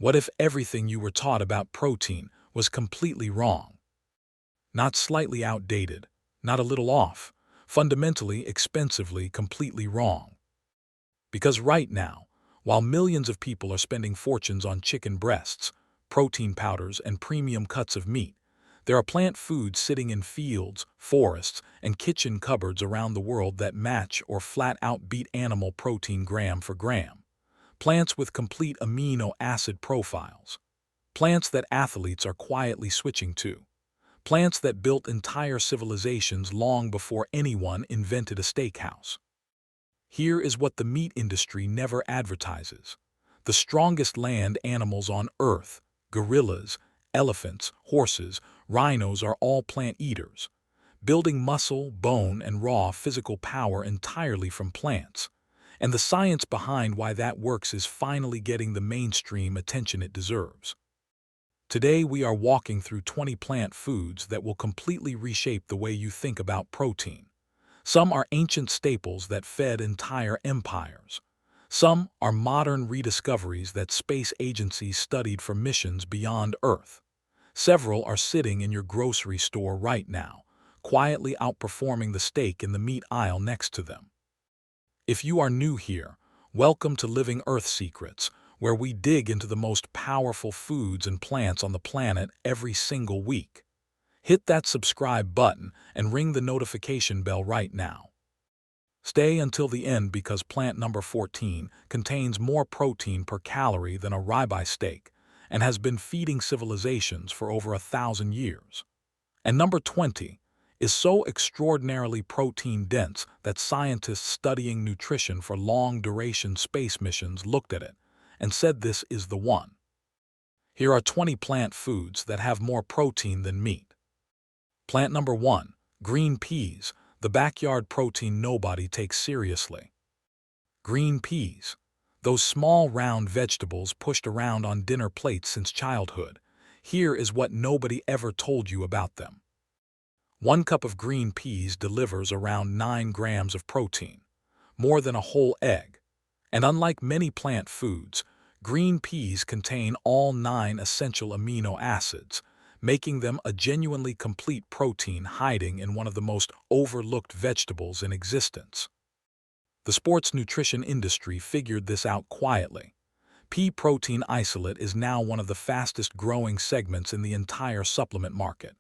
What if everything you were taught about protein was completely wrong? Not slightly outdated, not a little off, fundamentally, expensively, completely wrong. Because right now, while millions of people are spending fortunes on chicken breasts, protein powders, and premium cuts of meat, there are plant foods sitting in fields, forests, and kitchen cupboards around the world that match or flat out beat animal protein gram for gram. Plants with complete amino acid profiles. Plants that athletes are quietly switching to. Plants that built entire civilizations long before anyone invented a steakhouse. Here is what the meat industry never advertises. The strongest land animals on Earth, gorillas, elephants, horses, rhinos are all plant eaters, building muscle, bone, and raw physical power entirely from plants. And the science behind why that works is finally getting the mainstream attention it deserves. Today we are walking through 20 plant foods that will completely reshape the way you think about protein. Some are ancient staples that fed entire empires. Some are modern rediscoveries that space agencies studied for missions beyond Earth. Several are sitting in your grocery store right now, quietly outperforming the steak in the meat aisle next to them. If you are new here, welcome to Living Earth Secrets, where we dig into the most powerful foods and plants on the planet every single week. Hit that subscribe button and ring the notification bell right now. Stay until the end because plant number 14 contains more protein per calorie than a ribeye steak and has been feeding civilizations for over 1,000 years. And number 20 is so extraordinarily protein-dense that scientists studying nutrition for long-duration space missions looked at it and said this is the one. Here are 20 plant foods that have more protein than meat. Plant number 1, green peas, the backyard protein nobody takes seriously. Green peas, those small round vegetables pushed around on dinner plates since childhood. Here is what nobody ever told you about them. 1 cup of green peas delivers around 9 grams of protein, more than a whole egg. And unlike many plant foods, green peas contain all 9 essential amino acids, making them a genuinely complete protein hiding in one of the most overlooked vegetables in existence. The sports nutrition industry figured this out quietly. Pea protein isolate is now one of the fastest growing segments in the entire supplement market.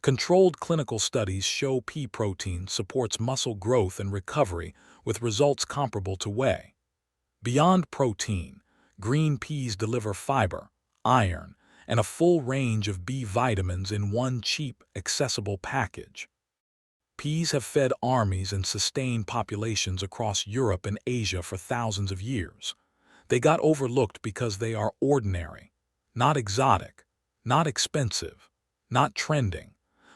Controlled clinical studies show pea protein supports muscle growth and recovery with results comparable to whey. Beyond protein, green peas deliver fiber, iron, and a full range of B vitamins in one cheap, accessible package. Peas have fed armies and sustained populations across Europe and Asia for thousands of years. They got overlooked because they are ordinary, not exotic, not expensive, not trending.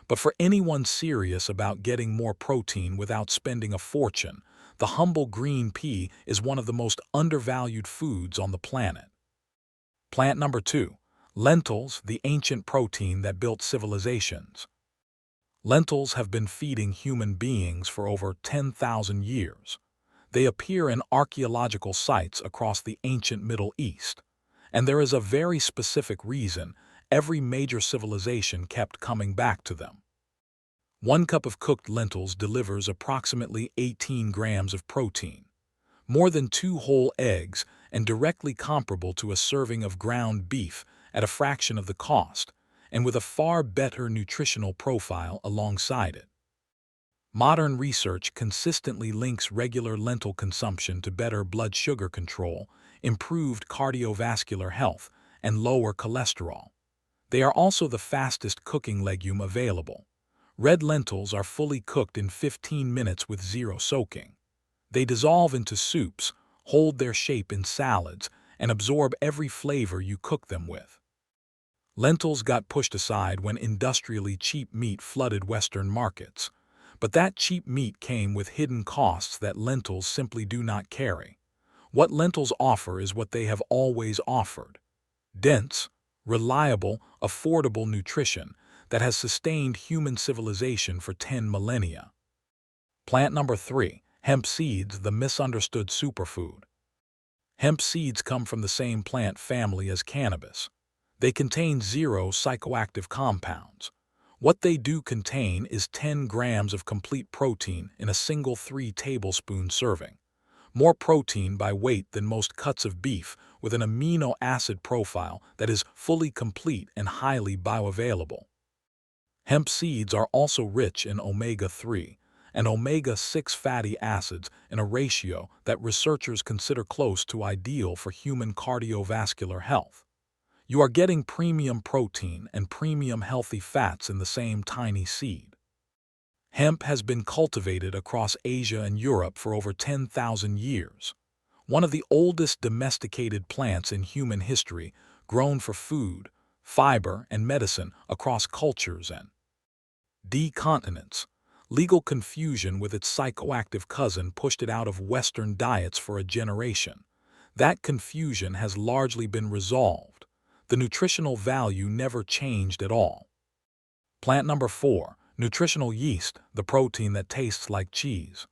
But for anyone serious about getting more protein without spending a fortune, the humble green pea is one of the most undervalued foods on the planet. Plant number 2, lentils, the ancient protein that built civilizations. Lentils have been feeding human beings for over 10,000 years. They appear in archaeological sites across the ancient Middle East. And there is a very specific reason every major civilization kept coming back to them. 1 cup of cooked lentils delivers approximately 18 grams of protein, more than 2 whole eggs, and directly comparable to a serving of ground beef at a fraction of the cost, and with a far better nutritional profile alongside it. Modern research consistently links regular lentil consumption to better blood sugar control, improved cardiovascular health, and lower cholesterol. They are also the fastest cooking legume available. Red lentils are fully cooked in 15 minutes with 0 soaking. They dissolve into soups, hold their shape in salads, and absorb every flavor you cook them with. Lentils got pushed aside when industrially cheap meat flooded Western markets. But that cheap meat came with hidden costs that lentils simply do not carry. What lentils offer is what they have always offered: dense, reliable, affordable nutrition that has sustained human civilization for 10 millennia. Plant number 3, hemp seeds, the misunderstood superfood. Hemp seeds come from the same plant family as cannabis. They contain 0 psychoactive compounds. What they do contain is 10 grams of complete protein in a single 3-tablespoon serving. More protein by weight than most cuts of beef, with an amino acid profile that is fully complete and highly bioavailable. Hemp seeds are also rich in omega-3 and omega-6 fatty acids in a ratio that researchers consider close to ideal for human cardiovascular health. You are getting premium protein and premium healthy fats in the same tiny seed. Hemp has been cultivated across Asia and Europe for over 10,000 years. One of the oldest domesticated plants in human history, grown for food, fiber, and medicine across cultures and continents. Legal confusion with its psychoactive cousin pushed it out of Western diets for a generation. That confusion has largely been resolved. The nutritional value never changed at all. Plant number 4, nutritional yeast, the protein that tastes like cheese.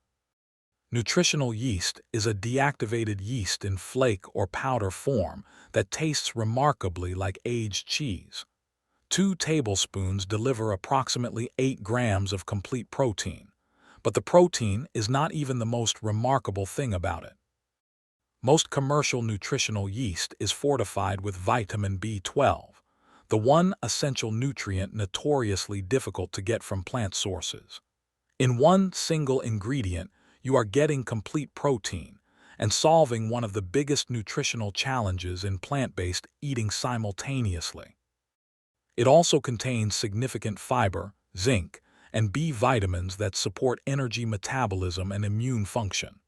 Nutritional yeast is a deactivated yeast in flake or powder form that tastes remarkably like aged cheese. 2 tablespoons deliver approximately 8 grams of complete protein, but the protein is not even the most remarkable thing about it. Most commercial nutritional yeast is fortified with vitamin B12, the one essential nutrient notoriously difficult to get from plant sources. In one single ingredient, you are getting complete protein and solving one of the biggest nutritional challenges in plant-based eating simultaneously. It also contains significant fiber, zinc, and B vitamins that support energy metabolism and immune function.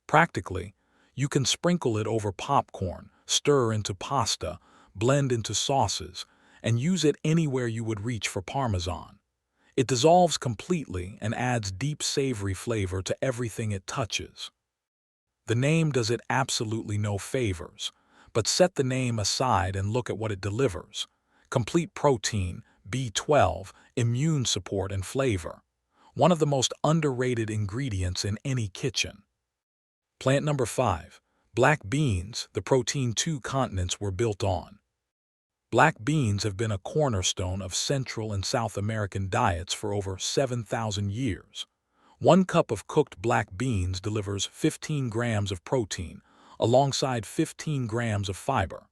Practically, you can sprinkle it over popcorn, stir into pasta, blend into sauces, and use it anywhere you would reach for Parmesan. It dissolves completely and adds deep savory flavor to everything it touches. The name does it absolutely no favors, but set the name aside and look at what it delivers. Complete protein, B12, immune support, and flavor. One of the most underrated ingredients in any kitchen. Plant number 5, black beans, the protein 2 continents were built on. Black beans have been a cornerstone of Central and South American diets for over 7,000 years. 1 cup of cooked black beans delivers 15 grams of protein, alongside 15 grams of fiber.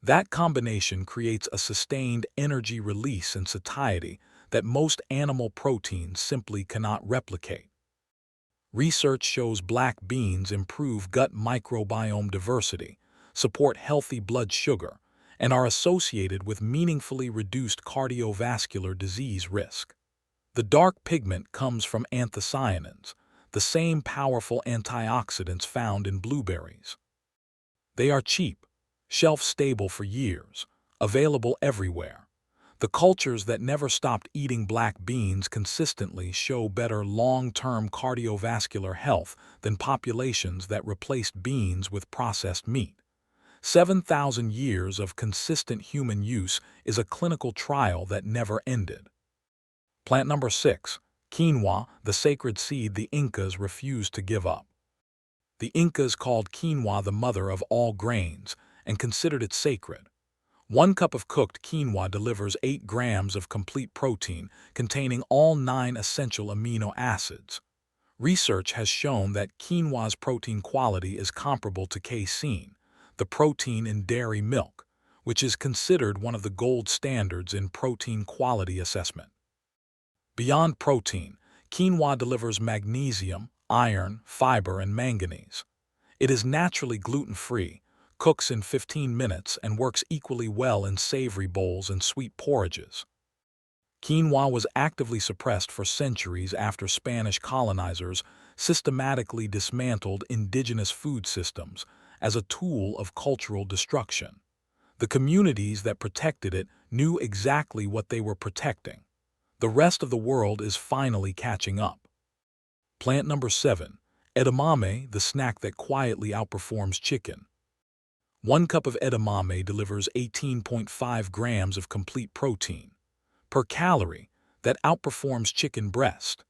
That combination creates a sustained energy release and satiety that most animal proteins simply cannot replicate. Research shows black beans improve gut microbiome diversity, support healthy blood sugar, and are associated with meaningfully reduced cardiovascular disease risk. The dark pigment comes from anthocyanins, the same powerful antioxidants found in blueberries. They are cheap, shelf-stable for years, available everywhere. The cultures that never stopped eating black beans consistently show better long-term cardiovascular health than populations that replaced beans with processed meat. 7,000 years of consistent human use is a clinical trial that never ended. Plant number 6, quinoa, the sacred seed the Incas refused to give up. The Incas called quinoa the mother of all grains and considered it sacred. 1 cup of cooked quinoa delivers 8 grams of complete protein containing all 9 essential amino acids. Research has shown that quinoa's protein quality is comparable to casein, the protein in dairy milk, which is considered one of the gold standards in protein quality assessment. Beyond protein, quinoa delivers magnesium, iron, fiber, and manganese. It is naturally gluten-free, cooks in 15 minutes, and works equally well in savory bowls and sweet porridges. Quinoa was actively suppressed for centuries after Spanish colonizers systematically dismantled indigenous food systems as a tool of cultural destruction. The communities that protected it knew exactly what they were protecting. The rest of the world is finally catching up. Plant number 7, edamame, the snack that quietly outperforms chicken. 1 cup of edamame delivers 18.5 grams of complete protein per calorie that outperforms chicken breast.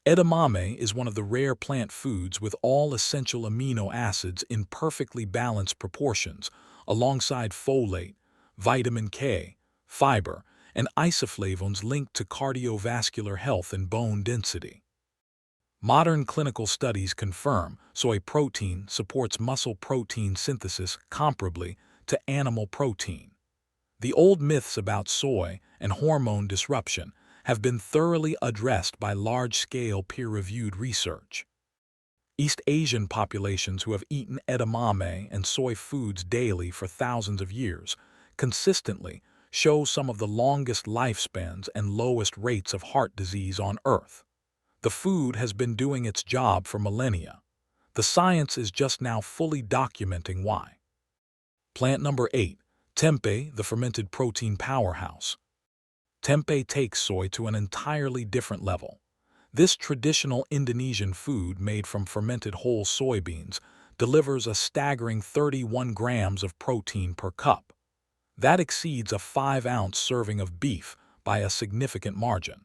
Edamame is one of the rare plant foods with all essential amino acids in perfectly balanced proportions, alongside folate, vitamin K, fiber, and isoflavones linked to cardiovascular health and bone density. Modern clinical studies confirm soy protein supports muscle protein synthesis comparably to animal protein. The old myths about soy and hormone disruption have been thoroughly addressed by large-scale peer-reviewed research. East Asian populations who have eaten edamame and soy foods daily for thousands of years consistently show some of the longest lifespans and lowest rates of heart disease on Earth. The food has been doing its job for millennia. The science is just now fully documenting why. Plant number 8. Tempeh, the fermented protein powerhouse. Tempeh takes soy to an entirely different level. This traditional Indonesian food made from fermented whole soybeans delivers a staggering 31 grams of protein per cup. That exceeds a 5-ounce serving of beef by a significant margin.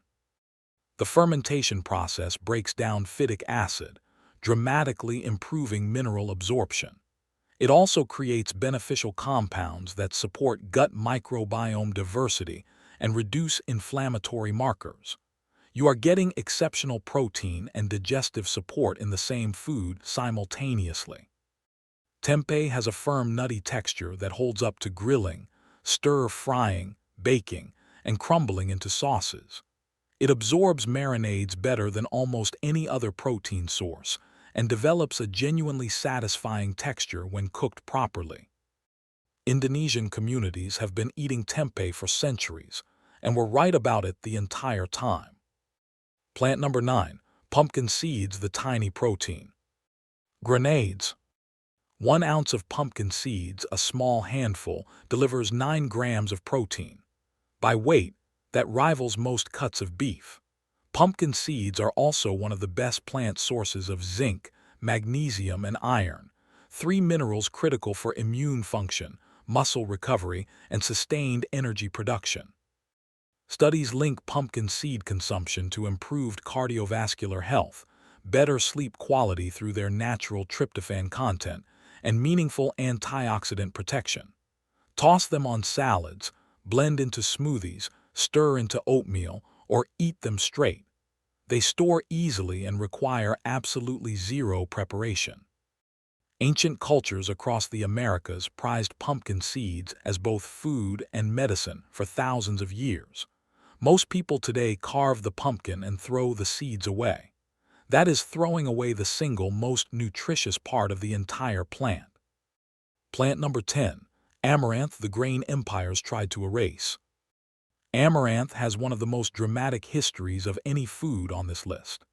The fermentation process breaks down phytic acid, dramatically improving mineral absorption. It also creates beneficial compounds that support gut microbiome diversity and reduce inflammatory markers. You are getting exceptional protein and digestive support in the same food simultaneously. Tempeh has a firm nutty texture that holds up to grilling, stir-frying, baking, and crumbling into sauces. It absorbs marinades better than almost any other protein source and develops a genuinely satisfying texture when cooked properly. Indonesian communities have been eating tempeh for centuries and were right about it the entire time. Plant number 9. Pumpkin seeds, the tiny protein. Grenades. 1 ounce of pumpkin seeds, a small handful, delivers 9 grams of protein. By weight, that rivals most cuts of beef. Pumpkin seeds are also one of the best plant sources of zinc, magnesium, and iron, 3 minerals critical for immune function, muscle recovery, and sustained energy production. Studies link pumpkin seed consumption to improved cardiovascular health, better sleep quality through their natural tryptophan content, and meaningful antioxidant protection. Toss them on salads, blend into smoothies, stir into oatmeal, or eat them straight. They store easily and require absolutely zero preparation. Ancient cultures across the Americas prized pumpkin seeds as both food and medicine for thousands of years. Most people today carve the pumpkin and throw the seeds away. That is throwing away the single most nutritious part of the entire plant. Plant number 10. Amaranth, the grain empires tried to erase. Amaranth has one of the most dramatic histories of any food on this list.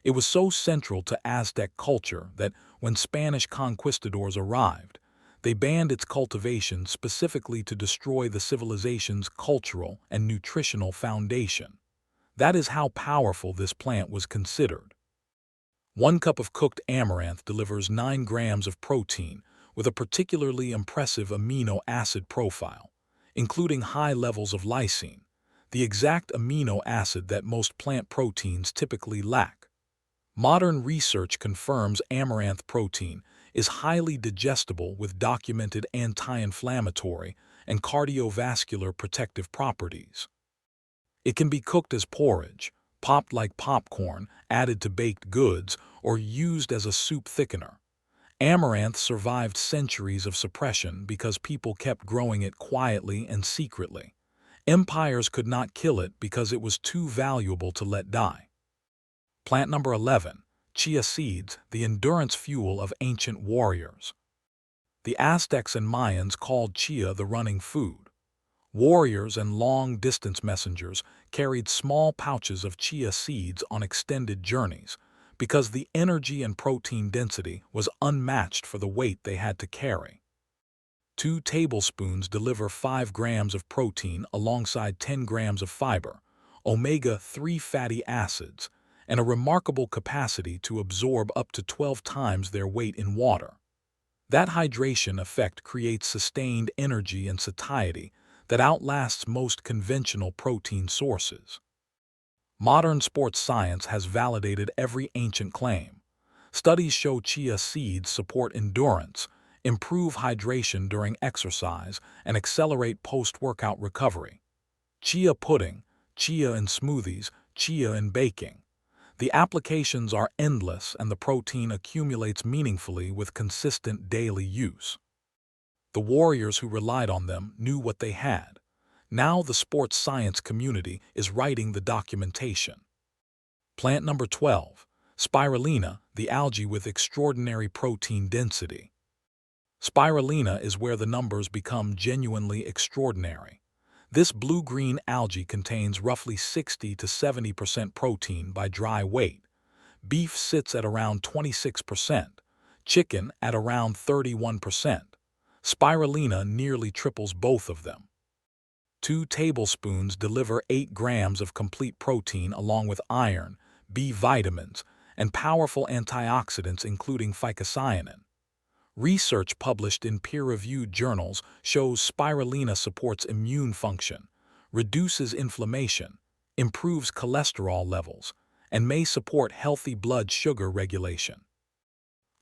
It was so central to Aztec culture that when Spanish conquistadors arrived, they banned its cultivation specifically to destroy the civilization's cultural and nutritional foundation. That is how powerful this plant was considered. 1 cup of cooked amaranth delivers 9 grams of protein with a particularly impressive amino acid profile, including high levels of lysine, the exact amino acid that most plant proteins typically lack. Modern research confirms amaranth protein is highly digestible with documented anti-inflammatory and cardiovascular protective properties. It can be cooked as porridge, popped like popcorn, added to baked goods, or used as a soup thickener. Amaranth survived centuries of suppression because people kept growing it quietly and secretly. Empires could not kill it because it was too valuable to let die. Plant number 11. Chia seeds, the endurance fuel of ancient warriors. The Aztecs and Mayans called chia the running food. Warriors and long-distance messengers carried small pouches of chia seeds on extended journeys because the energy and protein density was unmatched for the weight they had to carry. 2 tablespoons deliver 5 grams of protein alongside 10 grams of fiber, omega-3 fatty acids, and a remarkable capacity to absorb up to 12 times their weight in water. That hydration effect creates sustained energy and satiety that outlasts most conventional protein sources. Modern sports science has validated every ancient claim. Studies show chia seeds support endurance, improve hydration during exercise, and accelerate post-workout recovery. Chia pudding, chia in smoothies, chia in baking. The applications are endless and the protein accumulates meaningfully with consistent daily use. The warriors who relied on them knew what they had. Now the sports science community is writing the documentation. Plant number 12. Spirulina, the algae with extraordinary protein density. Spirulina is where the numbers become genuinely extraordinary. This blue-green algae contains roughly 60 to 70% protein by dry weight. Beef sits at around 26%, chicken at around 31%. Spirulina nearly triples both of them. 2 tablespoons deliver 8 grams of complete protein along with iron, B vitamins, and powerful antioxidants including phycocyanin. Research published in peer-reviewed journals shows spirulina supports immune function, reduces inflammation, improves cholesterol levels, and may support healthy blood sugar regulation.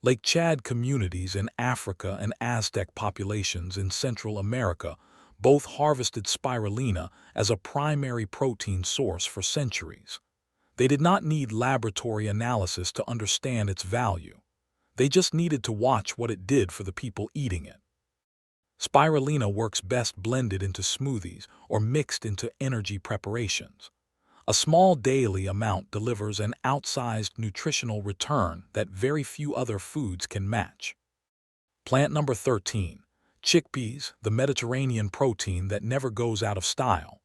Lake Chad communities in Africa and Aztec populations in Central America both harvested spirulina as a primary protein source for centuries. They did not need laboratory analysis to understand its value. They just needed to watch what it did for the people eating it. Spirulina works best blended into smoothies or mixed into energy preparations. A small daily amount delivers an outsized nutritional return that very few other foods can match. Plant number 13. Chickpeas, the Mediterranean protein that never goes out of style.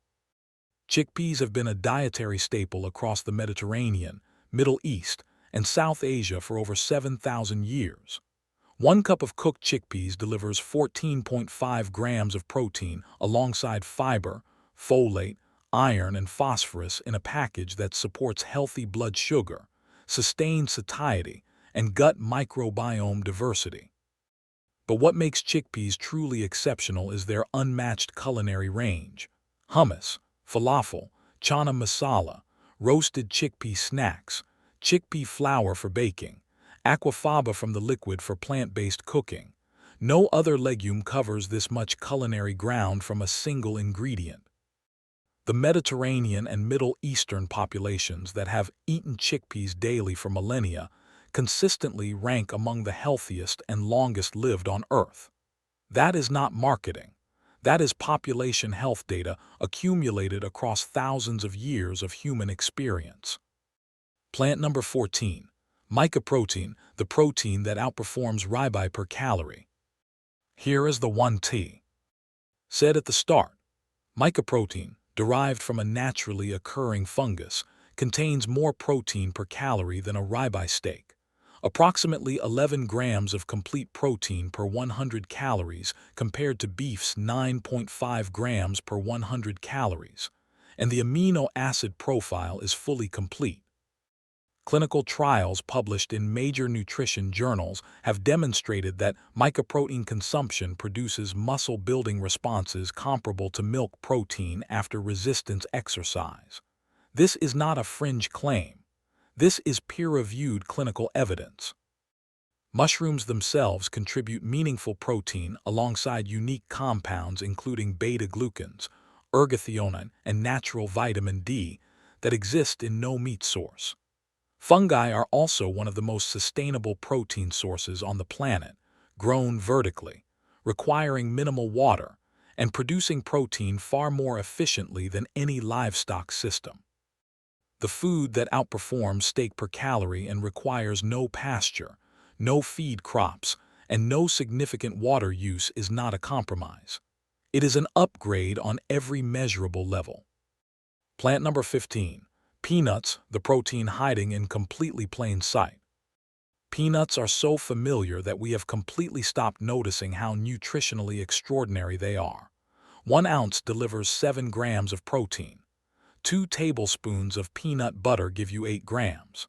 Chickpeas have been a dietary staple across the Mediterranean, Middle East, and South Asia for over 7,000 years. 1 cup of cooked chickpeas delivers 14.5 grams of protein alongside fiber, folate, iron, and phosphorus in a package that supports healthy blood sugar, sustained satiety, and gut microbiome diversity. But what makes chickpeas truly exceptional is their unmatched culinary range. Hummus, falafel, chana masala, roasted chickpea snacks, chickpea flour for baking, aquafaba from the liquid for plant-based cooking. No other legume covers this much culinary ground from a single ingredient. The Mediterranean and Middle Eastern populations that have eaten chickpeas daily for millennia consistently rank among the healthiest and longest lived on Earth. That is not marketing. That is population health data accumulated across thousands of years of human experience. Plant number 14. Mycoprotein, the protein that outperforms ribeye per calorie. Here is the 1T. Said at the start, mycoprotein, derived from a naturally occurring fungus, contains more protein per calorie than a ribeye steak. Approximately 11 grams of complete protein per 100 calories compared to beef's 9.5 grams per 100 calories, and the amino acid profile is fully complete. Clinical trials published in major nutrition journals have demonstrated that mycoprotein consumption produces muscle-building responses comparable to milk protein after resistance exercise. This is not a fringe claim. This is peer-reviewed clinical evidence. Mushrooms themselves contribute meaningful protein alongside unique compounds including beta-glucans, ergothioneine, and natural vitamin D that exist in no meat source. Fungi are also one of the most sustainable protein sources on the planet, grown vertically, requiring minimal water, and producing protein far more efficiently than any livestock system. The food that outperforms steak per calorie and requires no pasture, no feed crops, and no significant water use is not a compromise. It is an upgrade on every measurable level. Plant number 15. Peanuts, the protein hiding in completely plain sight. Peanuts are so familiar that we have completely stopped noticing how nutritionally extraordinary they are. 1 ounce delivers 7 grams of protein. 2 tablespoons of peanut butter give you 8 grams.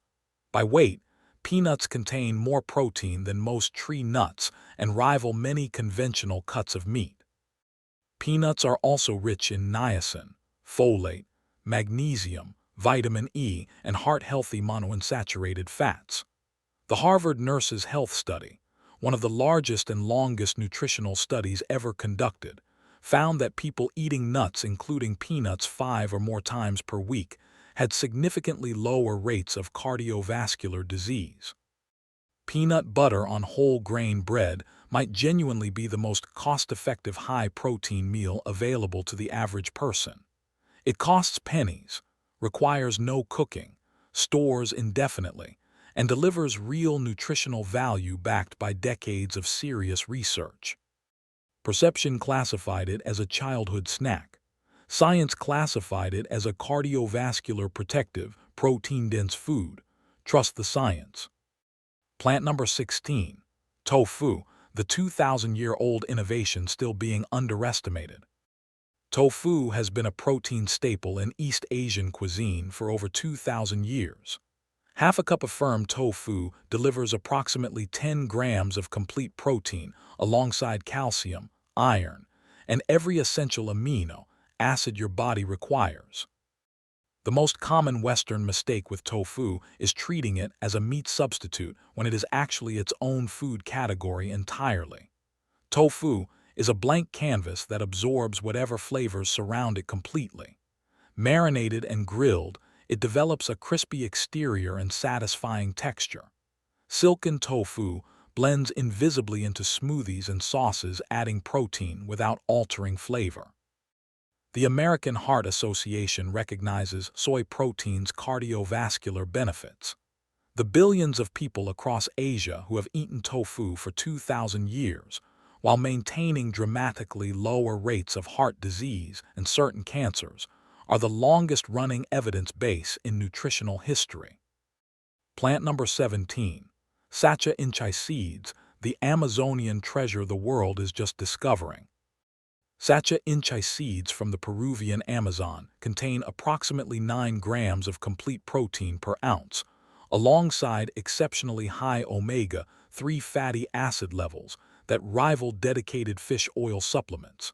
By weight, peanuts contain more protein than most tree nuts and rival many conventional cuts of meat. Peanuts are also rich in niacin, folate, magnesium, vitamin E, and heart-healthy monounsaturated fats. The Harvard Nurses' Health Study, one of the largest and longest nutritional studies ever conducted, found that people eating nuts, including peanuts, 5 or more times per week, had significantly lower rates of cardiovascular disease. Peanut butter on whole grain bread might genuinely be the most cost-effective high-protein meal available to the average person. It costs pennies, requires no cooking, stores indefinitely, and delivers real nutritional value backed by decades of serious research. Perception classified it as a childhood snack. Science classified it as a cardiovascular protective, protein-dense food. Trust the science. Plant number 16. Tofu, the 2,000-year-old innovation still being underestimated. Tofu has been a protein staple in East Asian cuisine for over 2,000 years. Half a cup of firm tofu delivers approximately 10 grams of complete protein alongside calcium, iron, and every essential amino acid your body requires. The most common Western mistake with tofu is treating it as a meat substitute when it is actually its own food category entirely. Tofu is a blank canvas that absorbs whatever flavors surround it completely. Marinated and grilled, it develops a crispy exterior and satisfying texture. Silken tofu blends invisibly into smoothies and sauces, adding protein without altering flavor. The American Heart Association recognizes soy protein's cardiovascular benefits. The billions of people across Asia who have eaten tofu for 2,000 years, while maintaining dramatically lower rates of heart disease and certain cancers, are the longest-running evidence base in nutritional history. Plant number 17. Sacha inchi seeds, the Amazonian treasure the world is just discovering. Sacha inchi seeds from the Peruvian Amazon contain approximately 9 grams of complete protein per ounce, alongside exceptionally high omega-3 fatty acid levels that rival dedicated fish oil supplements.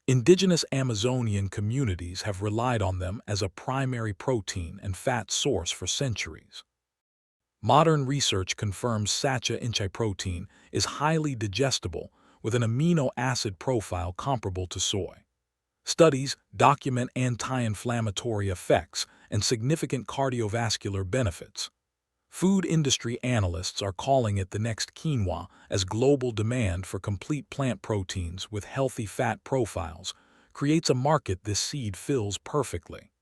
Indigenous Amazonian communities have relied on them as a primary protein and fat source for centuries. Modern research confirms Sacha inchi protein is highly digestible with an amino acid profile comparable to soy. Studies document anti-inflammatory effects and significant cardiovascular benefits. Food industry analysts are calling it the next quinoa as global demand for complete plant proteins with healthy fat profiles creates a market this seed fills perfectly.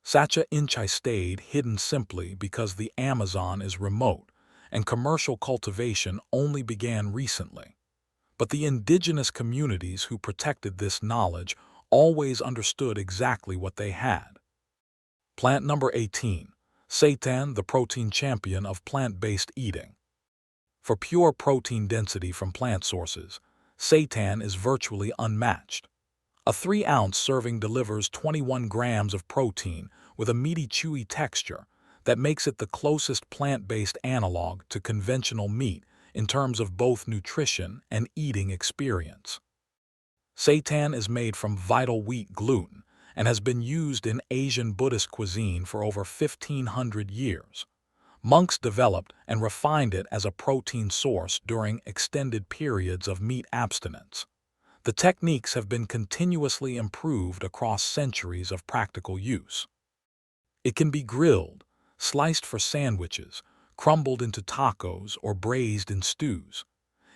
Sacha inchi stayed hidden simply because the Amazon is remote and commercial cultivation only began recently. But the indigenous communities who protected this knowledge always understood exactly what they had. Plant number 18. Seitan, the protein champion of plant-based eating. For pure protein density from plant sources, seitan is virtually unmatched. A 3-ounce serving delivers 21 grams of protein with a meaty, chewy texture that makes it the closest plant-based analog to conventional meat in terms of both nutrition and eating experience. Seitan is made from vital wheat gluten and has been used in Asian Buddhist cuisine for over 1,500 years. Monks developed and refined it as a protein source during extended periods of meat abstinence. The techniques have been continuously improved across centuries of practical use. It can be grilled, sliced for sandwiches, crumbled into tacos, or braised in stews.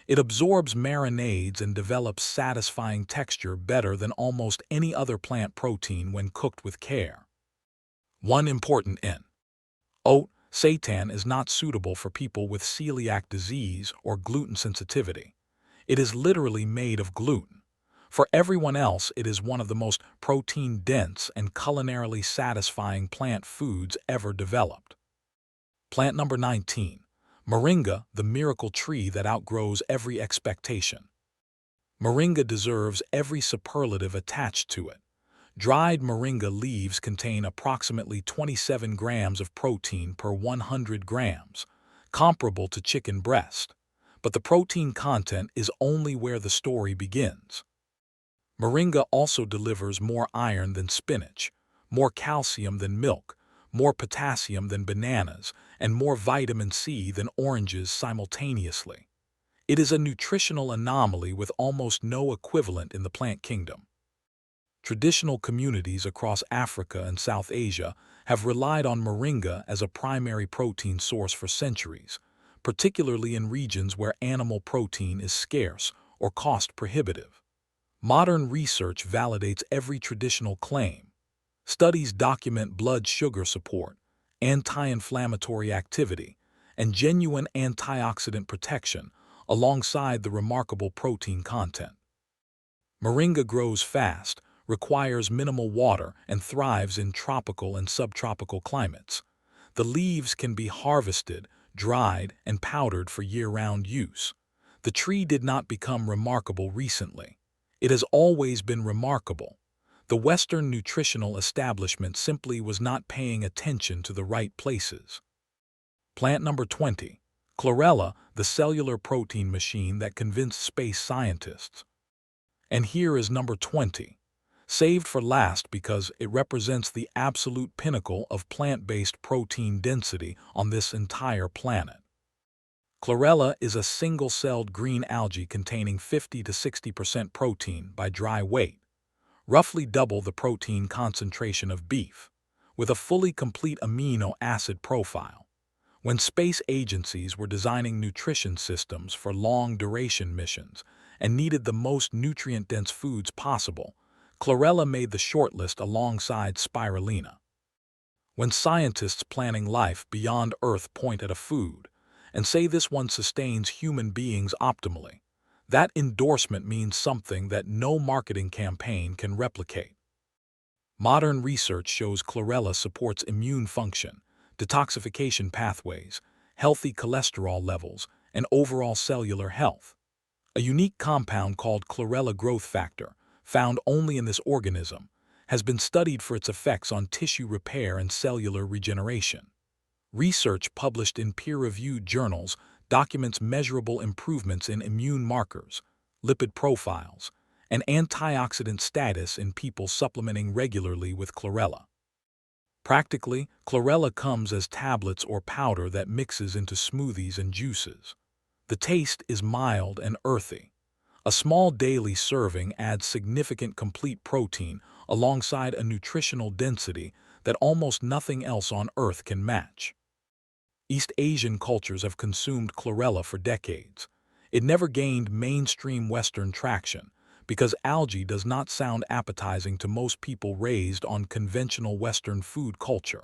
It absorbs marinades and develops satisfying texture better than almost any other plant protein when cooked with care. One important note: seitan is not suitable for people with celiac disease or gluten sensitivity. It is literally made of gluten. For everyone else, it is one of the most protein-dense and culinarily satisfying plant foods ever developed. Plant number 19. Moringa, the miracle tree that outgrows every expectation. Moringa deserves every superlative attached to it. Dried moringa leaves contain approximately 27 grams of protein per 100 grams, comparable to chicken breast. But the protein content is only where the story begins. Moringa also delivers more iron than spinach, more calcium than milk, more potassium than bananas, and more vitamin C than oranges simultaneously. It is a nutritional anomaly with almost no equivalent in the plant kingdom. Traditional communities across Africa and South Asia have relied on moringa as a primary protein source for centuries, particularly in regions where animal protein is scarce or cost prohibitive. Modern research validates every traditional claim. Studies document blood sugar support, anti-inflammatory activity, and genuine antioxidant protection alongside the remarkable protein content. Moringa grows fast, requires minimal water, and thrives in tropical and subtropical climates. The leaves can be harvested, dried, and powdered for year-round use. The tree did not become remarkable recently. It has always been remarkable. The Western nutritional establishment simply was not paying attention to the right places. Plant number 20. Chlorella, the cellular protein machine that convinced space scientists. And here is number 20, saved for last because it represents the absolute pinnacle of plant-based protein density on this entire planet. Chlorella is a single-celled green algae containing 50 to 60% protein by dry weight, roughly double the protein concentration of beef, with a fully complete amino acid profile. When space agencies were designing nutrition systems for long-duration missions and needed the most nutrient-dense foods possible, Chlorella made the shortlist alongside Spirulina. When scientists planning life beyond Earth point at a food and say this one sustains human beings optimally, that endorsement means something that no marketing campaign can replicate. Modern research shows Chlorella supports immune function, detoxification pathways, healthy cholesterol levels, and overall cellular health. A unique compound called Chlorella growth factor, found only in this organism, has been studied for its effects on tissue repair and cellular regeneration. Research published in peer-reviewed journals documents measurable improvements in immune markers, lipid profiles, and antioxidant status in people supplementing regularly with Chlorella. Practically, Chlorella comes as tablets or powder that mixes into smoothies and juices. The taste is mild and earthy. A small daily serving adds significant complete protein alongside a nutritional density that almost nothing else on Earth can match. East Asian cultures have consumed Chlorella for decades. It never gained mainstream Western traction because algae does not sound appetizing to most people raised on conventional Western food culture.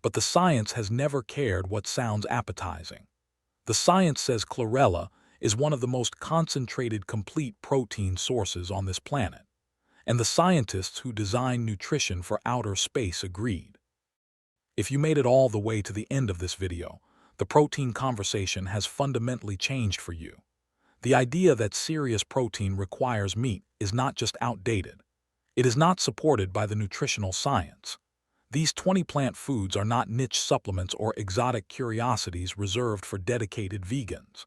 But the science has never cared what sounds appetizing. The science says Chlorella is one of the most concentrated complete protein sources on this planet, and the scientists who design nutrition for outer space agreed. If you made it all the way to the end of this video, the protein conversation has fundamentally changed for you. The idea that serious protein requires meat is not just outdated. It is not supported by the nutritional science. These 20 plant foods are not niche supplements or exotic curiosities reserved for dedicated vegans.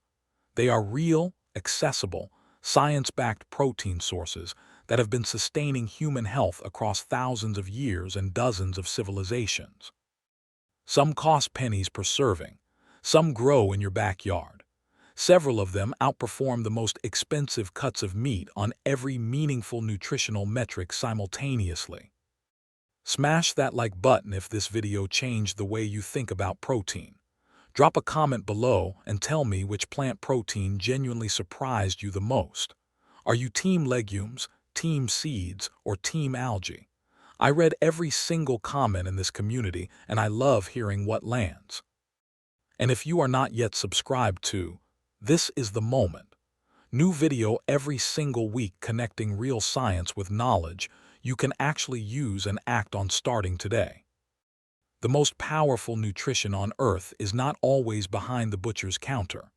They are real, accessible, science-backed protein sources that have been sustaining human health across thousands of years and dozens of civilizations. Some cost pennies per serving. Some grow in your backyard. Several of them outperform the most expensive cuts of meat on every meaningful nutritional metric simultaneously. Smash that like button if this video changed the way you think about protein. Drop a comment below and tell me which plant protein genuinely surprised you the most. Are you team legumes, team seeds, or team algae? I read every single comment in this community and I love hearing what lands. And if you are not yet subscribed to, this is the moment. New video every single week connecting real science with knowledge you can actually use and act on starting today. The most powerful nutrition on Earth is not always behind the butcher's counter.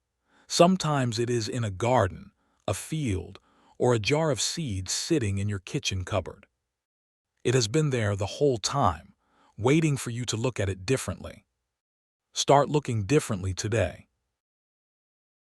Sometimes it is in a garden, a field, or a jar of seeds sitting in your kitchen cupboard. It has been there the whole time, waiting for you to look at it differently. Start looking differently today.